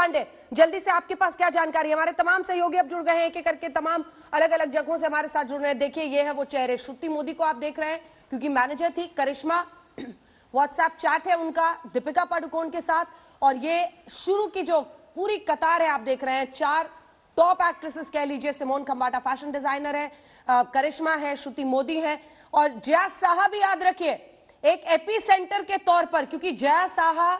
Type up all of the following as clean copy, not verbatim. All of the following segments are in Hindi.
पांडे, जल्दी से आपके पास क्या जानकारी? हमारे तमाम सहयोगी अब जुड़ गए हैं, एक एक करके तमाम अलग अलग जगहों से हमारे साथ जुड़ रहे हैं। देखिए ये है वो चेहरे, श्रुति मोदी को आप देख रहे हैं क्योंकि मैनेजर थी, करिश्मा व्हाट्सएप चैट है उनका दीपिका पादुकोण के साथ, और ये शुरू की जो पूरी कतार है आप देख रहे हैं, 4 टॉप एक्ट्रेसेस कह लीजिए। सिमोन खंबाटा फैशन डिजाइनर है, करिश्मा है, श्रुति मोदी है, और जया साहा भी याद रखिए एक एपी सेंटर के तौर पर, क्योंकि जया साहा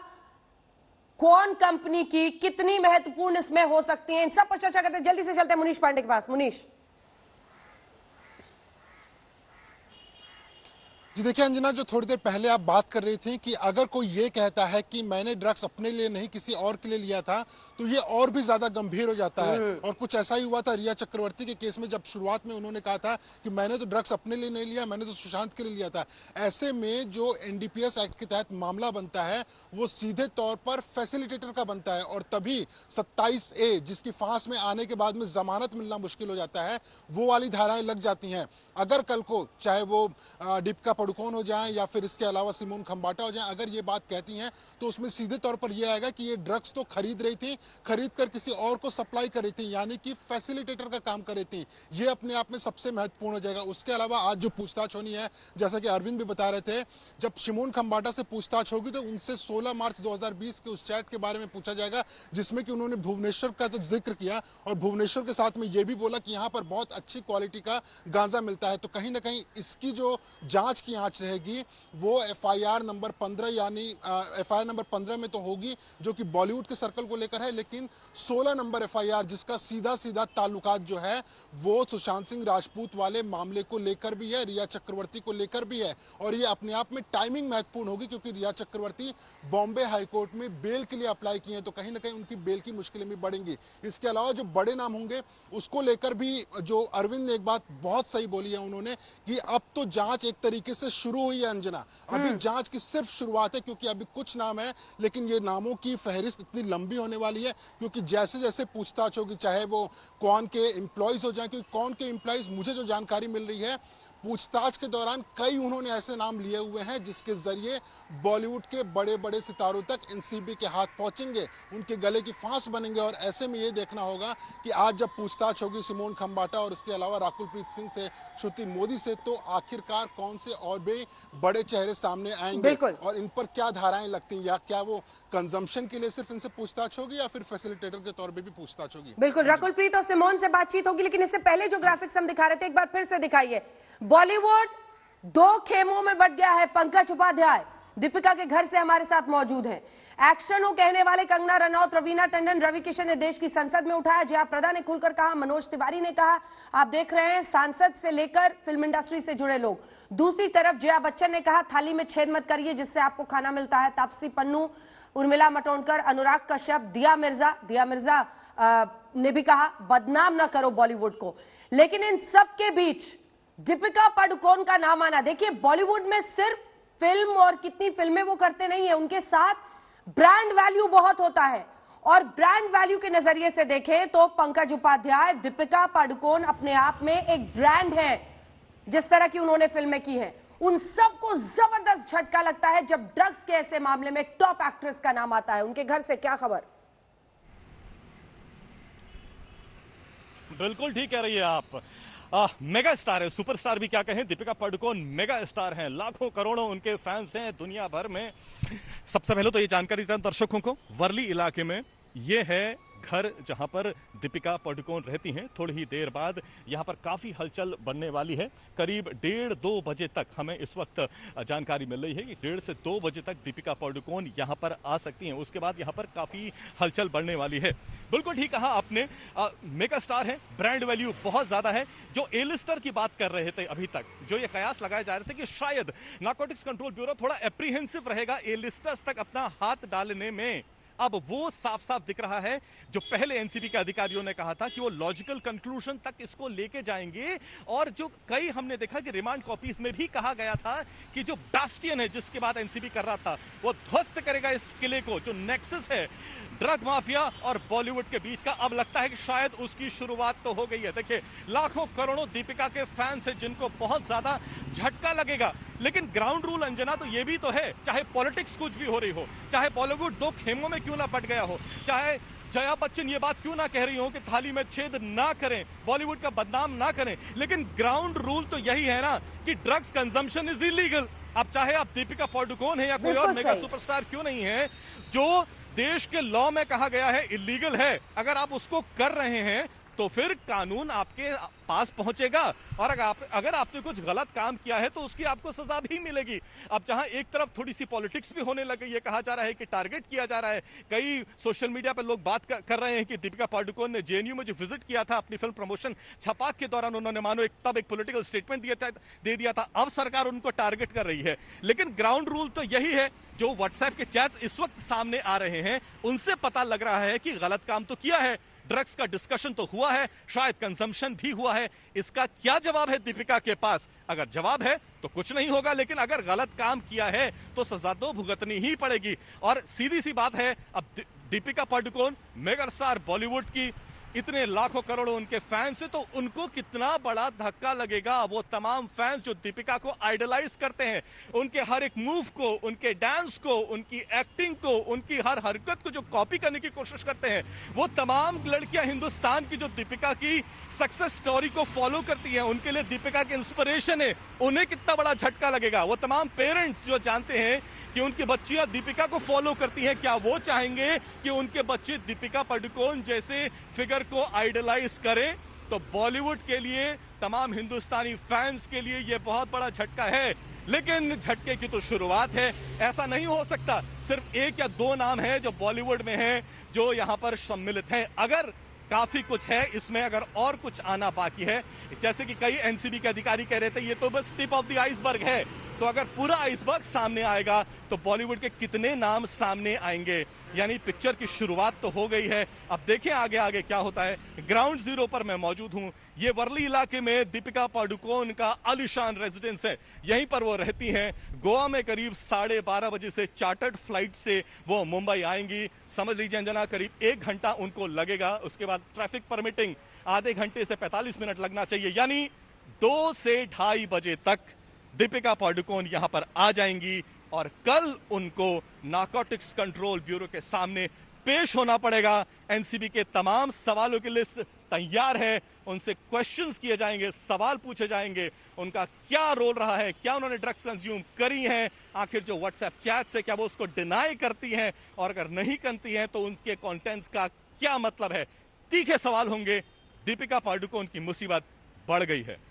कौन कंपनी की कितनी महत्वपूर्ण इसमें हो सकती है, इन सब पर चर्चा करते हैं। जल्दी से चलते हैं मुनीश पांडे के पास। मुनीश जी देखिए अंजना, जो थोड़ी देर पहले आप बात कर रही थी कि अगर कोई ये कहता है कि मैंने ड्रग्स अपने लिए नहीं किसी और के लिए लिया था तो ये और भी ज्यादा गंभीर हो जाता है। और कुछ ऐसा ही हुआ था रिया चक्रवर्ती के केस में, जब शुरुआत में उन्होंने कहा था कि मैंने तो ड्रग्स अपने लिए नहीं लिया, मैंने तो सुशांत के लिए लिया था। ऐसे में जो एनडीपीएस एक्ट के तहत मामला बनता है वो सीधे तौर पर फैसिलिटेटर का बनता है, और तभी 27A जिसकी फांस में आने के बाद में जमानत मिलना मुश्किल हो जाता है, वो वाली धाराएं लग जाती हैं। अगर कल को चाहे वो दीपिका पादुकोण हो जाए या फिर इसके अलावा सिमोन खंबाटा हो जाए, अगर ये बात कहती हैं तो उसमें सीधे तौर पर यह आएगा कि ये ड्रग्स तो खरीद रही थी, खरीद कर किसी और को सप्लाई कर रही थी, यानी कि फैसिलिटेटर का काम कर रही थी। ये अपने आप में सबसे महत्वपूर्ण हो जाएगा। उसके अलावा आज जो पूछताछ होनी है, जैसा कि अरविंद भी बता रहे थे, जब सिमोन खंबाटा से पूछताछ होगी तो उनसे 16 मार्च 2020 के उस चैट के बारे में पूछा जाएगा जिसमें कि उन्होंने भुवनेश्वर का तो जिक्र किया, और भुवनेश्वर के साथ में यह भी बोला कि यहाँ पर बहुत अच्छी क्वालिटी का गांजा मिलता है। तो कहीं ना कहीं इसकी जो जांच की आंच रहेगी वो एफआईआर नंबर 15, यानी एफआईआर नंबर 15 में तो होगी जो कि बॉलीवुड के सर्कल को लेकर है, लेकिन 16 नंबर एफआईआर जिसका सीधा सीधा ताल्लुकात जो है वो सुशांत सिंह राजपूत वाले मामले को लेकर भी है, रिया चक्रवर्ती को लेकर भी है। और ये अपने आप में टाइमिंग महत्वपूर्ण होगी क्योंकि रिया चक्रवर्ती बॉम्बे हाईकोर्ट में बेल के लिए अप्लाई किए हैं, तो कहीं ना कहीं उनकी बेल की मुश्किलें भी बढ़ेंगी। इसके अलावा जो बड़े नाम होंगे उसको लेकर भी जो अरविंद ने एक बात बहुत सही बोली है उन्होंने कि अब तो जांच एक तरीके से शुरू हुई है अंजना, अभी जांच की सिर्फ शुरुआत है, क्योंकि अभी कुछ नाम है लेकिन ये नामों की फहरिस्त इतनी लंबी होने वाली है क्योंकि जैसे जैसे पूछताछ होगी, चाहे वो कौन के एम्प्लॉयज हो जाए, क्योंकि कौन के एम्प्लॉयज, मुझे जो जानकारी मिल रही है पूछताछ के दौरान कई उन्होंने ऐसे नाम लिए हुए हैं जिसके जरिए बॉलीवुड के बड़े बड़े सितारों तक एनसीबी के हाथ पहुंचेंगे, उनके गले की फांस बनेंगे। और ऐसे में ये देखना होगा कि आज जब पूछताछ होगी सिमोन खंबाटा और इसके अलावा राकुलप्रीत सिंह से, श्रुति मोदी से, तो आखिरकार कौन से और भी बड़े चेहरे सामने आएंगे और इन पर क्या धाराएं लगती हैं, या क्या वो कंजम्पशन के लिए सिर्फ इनसे पूछताछ होगी या फिर फैसिलिटेटर के तौर पर भी पूछताछ होगी। बिल्कुल, राकुलप्रीत और सिमोन से बातचीत होगी, लेकिन इससे पहले जो ग्राफिक्स हम दिखा रहे थे एक बार फिर से दिखाइए। बॉलीवुड 2 खेमों में बट गया है। पंकज उपाध्याय दीपिका के घर से हमारे साथ मौजूद हैं। एक्शन हो कहने वाले कंगना रनौत, रवीना टंडन, रवि किशन ने देश की संसद में उठाया, जया प्रदा ने खुलकर कहा, मनोज तिवारी ने कहा। आप देख रहे हैं सांसद से लेकर फिल्म इंडस्ट्री से जुड़े लोग। दूसरी तरफ जया बच्चन ने कहा थाली में छेद मत करिए जिससे आपको खाना मिलता है। तापसी पन्नू, उर्मिला मातोंडकर, अनुराग कश्यप, दिया मिर्जा ने भी कहा बदनाम ना करो बॉलीवुड को। लेकिन इन सब के बीच दीपिका पादुकोण का नाम आना, देखिए बॉलीवुड में सिर्फ फिल्म और कितनी फिल्में वो करते नहीं है, उनके साथ ब्रांड वैल्यू बहुत होता है। और ब्रांड वैल्यू के नजरिए से देखें तो पंकज उपाध्याय, दीपिका पादुकोण अपने आप में एक ब्रांड है। जिस तरह की उन्होंने फिल्में की हैं, उन सबको जबरदस्त झटका लगता है जब ड्रग्स के ऐसे मामले में टॉप एक्ट्रेस का नाम आता है। उनके घर से क्या खबर? बिल्कुल ठीक कह रही है आप। मेगा स्टार है, सुपरस्टार भी क्या कहें, दीपिका पादुकोण मेगा स्टार हैं, लाखों करोड़ों उनके फैंस हैं दुनिया भर में। सबसे पहले तो ये जानकारी देता हूं दर्शकों को, वर्ली इलाके में ये है घर जहां पर दीपिका पादुकोण रहती हैं। थोड़ी ही देर बाद यहां पर काफी हलचल बनने वाली है। करीब 1:30-2 बजे तक हमें इस वक्त जानकारी मिल रही है कि 1:30 से 2 बजे तक दीपिका पादुकोण यहां पर आ सकती हैं। उसके बाद यहां पर काफी हलचल बढ़ने वाली है। बिल्कुल ठीक कहा आपने, मेगा स्टार है, ब्रांड वैल्यू बहुत ज्यादा है। जो ए लिस्टर की बात कर रहे थे अभी तक, जो ये कयास लगाए जा रहे थे कि शायद नारकोटिक्स कंट्रोल ब्यूरो थोड़ा एप्रीहेंसिव रहेगा ए लिस्टर्स तक अपना हाथ डालने में, अब वो साफ साफ दिख रहा है। जो पहले एनसीबी के अधिकारियों ने कहा था कि वो लॉजिकल कंक्लूजन तक इसको लेके जाएंगे, और जो कई हमने देखा कि रिमांड कॉपीज में भी कहा गया था कि जो बास्टियन है जिसके बाद एनसीबी कर रहा था, वो ध्वस्त करेगा इस किले को, जो नेक्सस है ड्रग माफिया और बॉलीवुड के बीच का। अब लगता है कि शायद उसकी शुरुआत तो हो गई है। देखिए लाखों करोड़ों दीपिका के फैंस हैं जिनको बहुत ज्यादा झटका लगेगा लेकिन ग्राउंड रूल अंजना तो ये भी तो है, चाहे पॉलिटिक्स कुछ भी हो रही हो, चाहे बॉलीवुड दो खेमों में क्यों ना बट गया हो, चाहे जया बच्चन ये बात क्यों ना कह रही हो कि थाली में छेद ना करें, बॉलीवुड का बदनाम ना करें, लेकिन ग्राउंड रूल तो यही है ना कि ड्रग्स कंजम्पशन इज इलीगल। अब चाहे आप दीपिका पादुकोण है या कोई और मेगा सुपरस्टार क्यों नहीं है, जो देश के लॉ में कहा गया है इलीगल है, अगर आप उसको कर रहे हैं तो फिर कानून आपके पास पहुंचेगा और अगर आपने कुछ गलत काम किया है तो उसकी आपको सजा भी मिलेगी। अब जहां एक तरफ थोड़ी सी पॉलिटिक्स भी होने लगी, ये कहा जा रहा है कि टारगेट किया जा रहा है, कई सोशल मीडिया पर लोग बात कर रहे हैं कि दीपिका पादुकोण ने जेएनयू में जो विजिट किया था अपनी फिल्म प्रमोशन छपाक के दौरान, उन्होंने मानो तब एक पॉलिटिकल स्टेटमेंट दे दिया था, अब सरकार उनको टारगेट कर रही है। लेकिन ग्राउंड रूल तो यही है, जो व्हाट्सएप के चैट्स इस वक्त सामने आ रहे हैं उनसे पता लग रहा है कि गलत काम तो किया है, ड्रग्स का डिस्कशन तो हुआ है, शायद कंजम्पशन भी हुआ है। इसका क्या जवाब है दीपिका के पास? अगर जवाब है तो कुछ नहीं होगा, लेकिन अगर गलत काम किया है तो सजा तो भुगतनी ही पड़ेगी। और सीधी सी बात है, अब दीपिका पादुकोण मेगा स्टार बॉलीवुड की, इतने लाखों करोड़ों उनके फैंस हैं, तो उनको कितना बड़ा धक्का लगेगा। वो तमाम फैंस जो दीपिका को आइडलाइज करते हैं, उनके हर एक मूव को, उनके डांस को, उनकी एक्टिंग को, उनकी हर हरकत को जो कॉपी करने की कोशिश करते हैं, वो तमाम लड़कियां हिंदुस्तान की जो दीपिका की सक्सेस स्टोरी को फॉलो करती हैं, उनके लिए दीपिका की इंस्पिरेशन है, उन्हें कितना बड़ा झटका लगेगा। वो तमाम पेरेंट्स जो जानते हैं कि उनकी बच्चियां दीपिका को फॉलो करती हैं, क्या वो चाहेंगे कि उनके बच्चे दीपिका पादुकोण जैसे फिगर को आइडलाइज करें? तो बॉलीवुड के लिए, तमाम हिंदुस्तानी फैंस के लिए ये बहुत बड़ा झटका है। लेकिन झटके की तो शुरुआत है। ऐसा नहीं हो सकता सिर्फ एक या दो नाम हैं जो बॉलीवुड में हैं, जो यहां पर सम्मिलित हैं। अगर काफी कुछ है इसमें, अगर और कुछ आना बाकी है, जैसे कि कई एनसीबी के अधिकारी कह रहे थे, ये तो बस टिप ऑफ द आइसबर्ग है। तो अगर पूरा आइसबर्ग सामने आएगा तो बॉलीवुड के कितने नाम सामने आएंगे। यानी पिक्चर की शुरुआत तो हो गई है, अब देखें आगे आगे क्या होता है। ग्राउंड जीरो पर मैं मौजूद हूं। ये वर्ली इलाके में दीपिका पादुकोण का आलीशान रेजिडेंस है, यहीं पर वो रहती हैं। गोवा में करीब 12:30 बजे से चार्टर्ड फ्लाइट से वो मुंबई आएंगी। समझ लीजिए अंजना, करीब 1 घंटा उनको लगेगा। उसके बाद ट्रैफिक परमिटिंग आधे घंटे से 45 मिनट लगना चाहिए, यानी 2 से 2:30 बजे तक दीपिका पादुकोण यहां पर आ जाएंगी और कल उनको नारकोटिक्स कंट्रोल ब्यूरो के सामने पेश होना पड़ेगा। एनसीबी के तमाम सवालों की लिस्ट तैयार है, उनसे क्वेश्चंस किए जाएंगे, सवाल पूछे जाएंगे, उनका क्या रोल रहा है, क्या उन्होंने ड्रग्स कंज्यूम करी हैं, आखिर जो व्हाट्सएप चैट से क्या वो उसको डिनाई करती हैं, और अगर नहीं करती हैं तो उनके कंटेंट्स का क्या मतलब है। तीखे सवाल होंगे। दीपिका पादुकोण की मुसीबत बढ़ गई है।